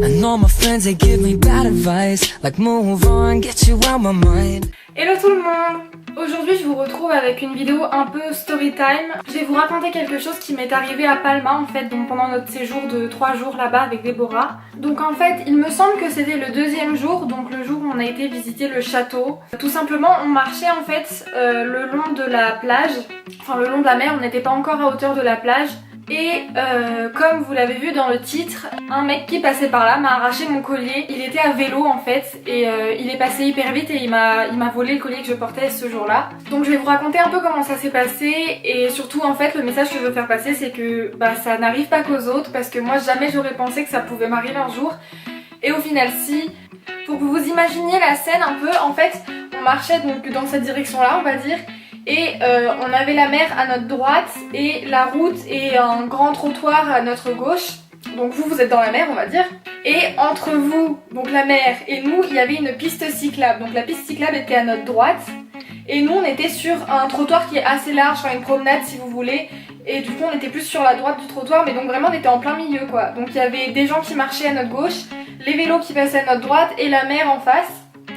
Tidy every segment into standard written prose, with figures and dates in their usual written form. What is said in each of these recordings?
I know my friends, they give me bad advice, like move on, get you out my mind. Hello tout le monde! Aujourd'hui je vous retrouve avec une vidéo un peu story time. Je vais vous raconter quelque chose qui m'est arrivé à Palma en fait, donc pendant notre séjour de 3 jours là-bas avec Déborah. Donc en fait il me semble que c'était le deuxième jour, donc le jour où on a été visiter le château. Tout simplement on marchait en fait le long de la plage, enfin le long de la mer, on n'était pas encore à hauteur de la plage. Et comme vous l'avez vu dans le titre, un mec qui passait par là m'a arraché mon collier. Il était à vélo en fait et il est passé hyper vite et il m'a volé le collier que je portais ce jour-là. Donc je vais vous raconter un peu comment ça s'est passé et surtout en fait le message que je veux faire passer c'est que ça n'arrive pas qu'aux autres parce que moi jamais j'aurais pensé que ça pouvait m'arriver un jour. Et au final si. Pour que vous imaginiez la scène un peu, en fait on marchait donc dans cette direction-là on va dire. Et on avait la mer à notre droite et la route et un grand trottoir à notre gauche. Donc vous êtes dans la mer on va dire. Et entre vous, donc la mer et nous, il y avait une piste cyclable. Donc la piste cyclable était à notre droite. Et nous on était sur un trottoir qui est assez large, enfin une promenade si vous voulez. Et du coup on était plus sur la droite du trottoir, mais donc vraiment on était en plein milieu quoi. Donc il y avait des gens qui marchaient à notre gauche, les vélos qui passaient à notre droite et la mer en face.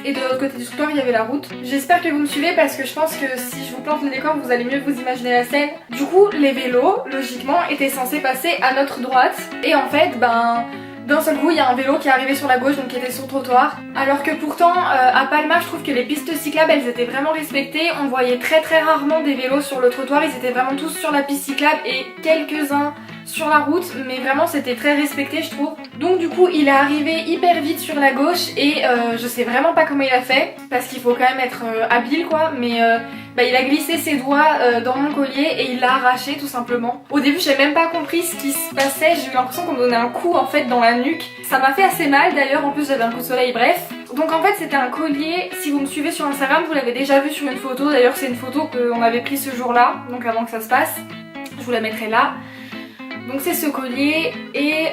Et de l'autre côté du trottoir il y avait la route. J'espère que vous me suivez parce que je pense que si je vous plante le décor vous allez mieux vous imaginer la scène. Du coup les vélos logiquement étaient censés passer à notre droite. Et en fait d'un seul coup il y a un vélo qui est arrivé sur la gauche donc qui était sur le trottoir. Alors que pourtant à Palma je trouve que les pistes cyclables elles étaient vraiment respectées. On voyait très rarement des vélos sur le trottoir. Ils étaient vraiment tous sur la piste cyclable et quelques-uns sur la route, mais vraiment c'était très respecté je trouve. Donc du coup il est arrivé hyper vite sur la gauche et je sais vraiment pas comment il a fait parce qu'il faut quand même être habile quoi, mais il a glissé ses doigts dans mon collier et il l'a arraché tout simplement. Au début j'ai même pas compris ce qui se passait, j'ai eu l'impression qu'on me donnait un coup en fait dans la nuque. Ça m'a fait assez mal d'ailleurs, en plus j'avais un coup de soleil, bref. Donc en fait c'était un collier, si vous me suivez sur Instagram vous l'avez déjà vu sur une photo, d'ailleurs c'est une photo qu'on avait prise ce jour là, donc avant que ça se passe. Je vous la mettrai là. Donc c'est ce collier et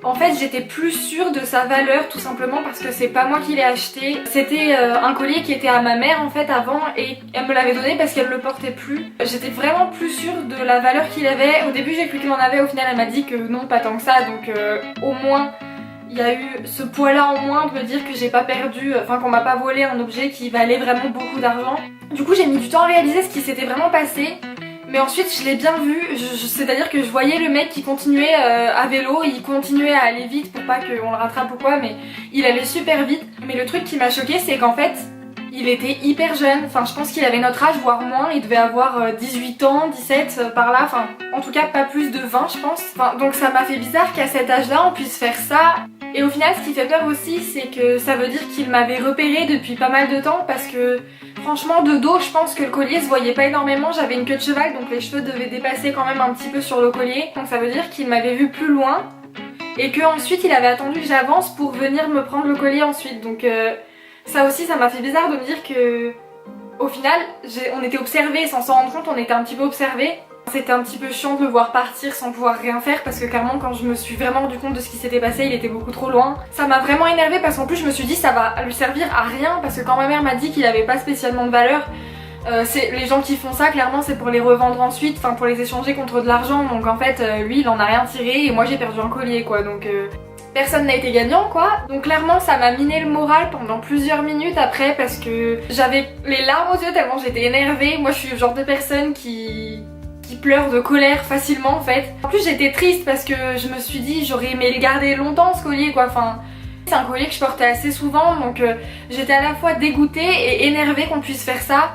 en fait j'étais plus sûre de sa valeur tout simplement parce que c'est pas moi qui l'ai acheté. C'était un collier qui était à ma mère en fait avant et elle me l'avait donné parce qu'elle le portait plus. J'étais vraiment plus sûre de la valeur qu'il avait. Au début j'ai cru qu'il en avait, au final elle m'a dit que non pas tant que ça, donc au moins il y a eu ce poids là en moins de me dire que j'ai pas perdu, enfin qu'on m'a pas volé un objet qui valait vraiment beaucoup d'argent. Du coup j'ai mis du temps à réaliser ce qui s'était vraiment passé. Mais ensuite je l'ai bien vu, c'est-à-dire que je voyais le mec qui continuait à vélo, il continuait à aller vite pour pas qu'on le rattrape ou quoi, mais il allait super vite. Mais le truc qui m'a choquée c'est qu'en fait il était hyper jeune, enfin je pense qu'il avait notre âge voire moins, il devait avoir 18 ans, 17 par là, enfin en tout cas pas plus de 20 je pense. Enfin, donc ça m'a fait bizarre qu'à cet âge là on puisse faire ça. Et au final ce qui fait peur aussi c'est que ça veut dire qu'il m'avait repéré depuis pas mal de temps parce que franchement de dos je pense que le collier se voyait pas énormément, j'avais une queue de cheval donc les cheveux devaient dépasser quand même un petit peu sur le collier. Donc ça veut dire qu'il m'avait vu plus loin et qu'ensuite il avait attendu que j'avance pour venir me prendre le collier ensuite. Donc ça aussi ça m'a fait bizarre de me dire que au final on était observés sans s'en rendre compte, on était un petit peu observés. C'était un petit peu chiant de le voir partir sans pouvoir rien faire parce que clairement quand je me suis vraiment rendu compte de ce qui s'était passé il était beaucoup trop loin. Ça m'a vraiment énervée parce qu'en plus je me suis dit ça va lui servir à rien parce que quand ma mère m'a dit qu'il avait pas spécialement de valeur, les gens qui font ça clairement c'est pour les revendre ensuite, enfin pour les échanger contre de l'argent, donc en fait lui il en a rien tiré et moi j'ai perdu un collier quoi, donc personne n'a été gagnant quoi. Donc clairement ça m'a miné le moral pendant plusieurs minutes après parce que j'avais les larmes aux yeux tellement j'étais énervée. Moi je suis le genre de personne qui pleure de colère facilement en fait. En plus j'étais triste parce que je me suis dit j'aurais aimé le garder longtemps ce collier quoi, enfin c'est un collier que je portais assez souvent donc j'étais à la fois dégoûtée et énervée qu'on puisse faire ça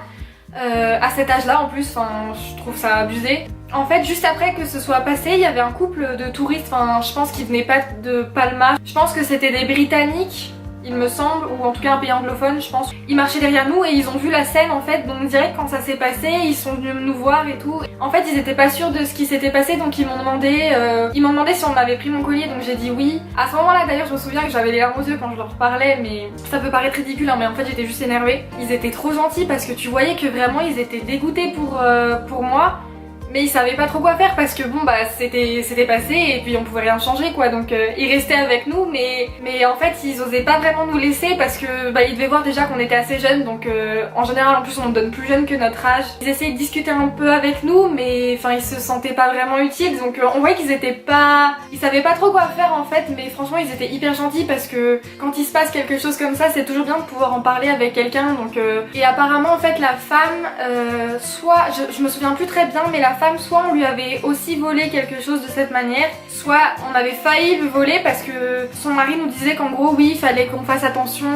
à cet âge là en plus, enfin je trouve ça abusé. En fait juste après que ce soit passé il y avait un couple de touristes, enfin je pense qu'ils venaient pas de Palma, je pense que c'était des Britanniques il me semble, ou en tout cas un pays anglophone je pense. Ils marchaient derrière nous et ils ont vu la scène en fait, donc direct quand ça s'est passé ils sont venus nous voir et tout. En fait ils étaient pas sûrs de ce qui s'était passé donc ils m'ont demandé si on avait pris mon collier, donc j'ai dit oui. À ce moment là d'ailleurs je me souviens que j'avais les larmes aux yeux quand je leur parlais, mais ça peut paraître ridicule hein, mais en fait j'étais juste énervée. Ils étaient trop gentils parce que tu voyais que vraiment ils étaient dégoûtés pour moi. mais ils savaient pas trop quoi faire parce que bon bah c'était passé et puis on pouvait rien changer quoi, donc ils restaient avec nous mais en fait ils osaient pas vraiment nous laisser parce que bah ils devaient voir déjà qu'on était assez jeunes, donc en général en plus on nous donne plus jeunes que notre âge. Ils essayaient de discuter un peu avec nous mais enfin ils se sentaient pas vraiment utiles, donc on voyait qu'ils étaient pas... Ils savaient pas trop quoi faire en fait, mais franchement ils étaient hyper gentils parce que quand il se passe quelque chose comme ça c'est toujours bien de pouvoir en parler avec quelqu'un, donc et apparemment en fait la femme soit je me souviens plus très bien, mais la femme soit on lui avait aussi volé quelque chose de cette manière, soit on avait failli lui voler parce que son mari nous disait qu'en gros oui il fallait qu'on fasse attention,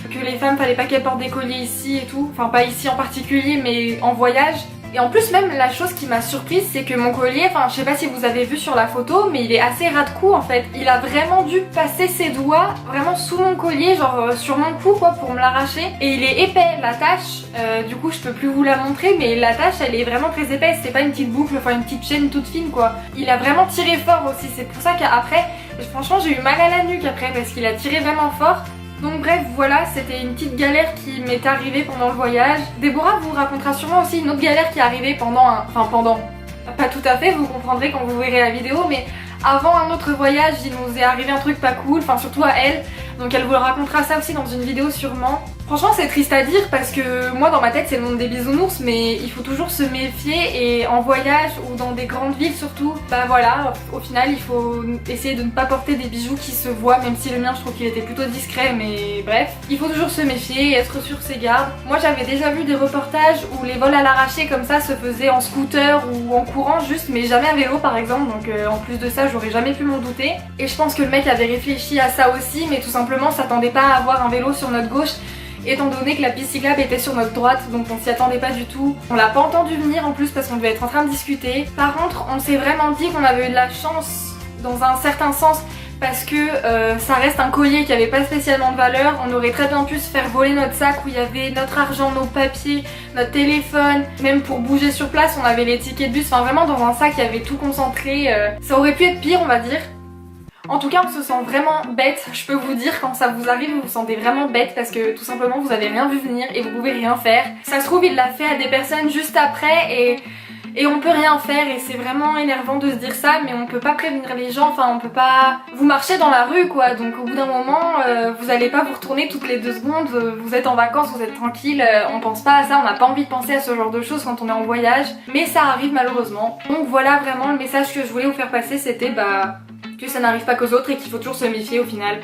que les femmes fallait pas qu'elles portent des colliers ici et tout, enfin pas ici en particulier mais en voyage. Et en plus même la chose qui m'a surprise c'est que mon collier, enfin je sais pas si vous avez vu sur la photo mais il est assez ras de cou en fait. Il a vraiment dû passer ses doigts vraiment sous mon collier, genre sur mon cou quoi, pour me l'arracher. Et il est épais, l'attache, du coup je peux plus vous la montrer mais l'attache elle est vraiment très épaisse, c'est pas une petite boucle, enfin une petite chaîne toute fine quoi. Il a vraiment tiré fort aussi, c'est pour ça qu'après franchement j'ai eu mal à la nuque après parce qu'il a tiré vraiment fort. Donc bref voilà, c'était une petite galère qui m'est arrivée pendant le voyage. Déborah vous racontera sûrement aussi une autre galère qui est arrivée pas tout à fait, vous comprendrez quand vous verrez la vidéo, mais avant un autre voyage il nous est arrivé un truc pas cool, enfin surtout à elle, donc elle vous racontera ça aussi dans une vidéo sûrement. Franchement c'est triste à dire parce que moi dans ma tête c'est le monde des bisounours, mais il faut toujours se méfier et en voyage ou dans des grandes villes surtout, bah voilà, au final il faut essayer de ne pas porter des bijoux qui se voient, même si le mien je trouve qu'il était plutôt discret, mais bref, il faut toujours se méfier et être sur ses gardes. Moi j'avais déjà vu des reportages où les vols à l'arraché comme ça se faisaient en scooter ou en courant juste, mais jamais à vélo par exemple, donc en plus de ça j'aurais jamais pu m'en douter. Et je pense que le mec avait réfléchi à ça aussi, mais tout simplement s'attendait pas à avoir un vélo sur notre gauche étant donné que la piste cyclable était sur notre droite, donc on s'y attendait pas du tout. On l'a pas entendu venir en plus parce qu'on devait être en train de discuter. Par contre on s'est vraiment dit qu'on avait eu de la chance dans un certain sens parce que ça reste un collier qui avait pas spécialement de valeur. On aurait très bien pu se faire voler notre sac où il y avait notre argent, nos papiers, notre téléphone, même pour bouger sur place on avait les tickets de bus, enfin vraiment dans un sac il y avait tout concentré. Ça aurait pu être pire on va dire. En tout cas on se sent vraiment bête, je peux vous dire quand ça vous arrive vous vous sentez vraiment bête parce que tout simplement vous avez rien vu venir et vous pouvez rien faire. Ça se trouve il l'a fait à des personnes juste après et on peut rien faire et c'est vraiment énervant de se dire ça, mais on peut pas prévenir les gens, enfin on peut pas... Vous marchez dans la rue quoi, donc au bout d'un moment vous allez pas vous retourner toutes les 2 secondes, vous êtes en vacances, vous êtes tranquille, on pense pas à ça, on n'a pas envie de penser à ce genre de choses quand on est en voyage, mais ça arrive malheureusement. Donc voilà vraiment le message que je voulais vous faire passer, c'était que ça n'arrive pas qu'aux autres et qu'il faut toujours se méfier au final,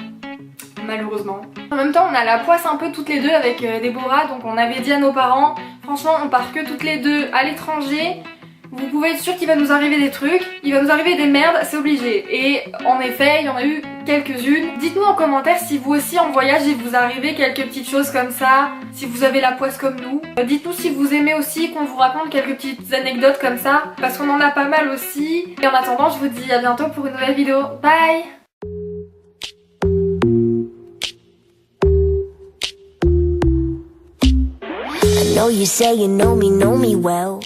malheureusement. En même temps on a la poisse un peu toutes les deux avec Déborah, donc on avait dit à nos parents, franchement on part que toutes les deux à l'étranger, vous pouvez être sûr qu'il va nous arriver des trucs, il va nous arriver des merdes, c'est obligé. Et en effet il y en a eu quelques-unes. Dites-nous en commentaire si vous aussi en voyage il vous arrivez quelques petites choses comme ça, si vous avez la poisse comme nous. Dites-nous si vous aimez aussi qu'on vous raconte quelques petites anecdotes comme ça, parce qu'on en a pas mal aussi. Et en attendant je vous dis à bientôt pour une nouvelle vidéo. Bye! I know you say you know me well.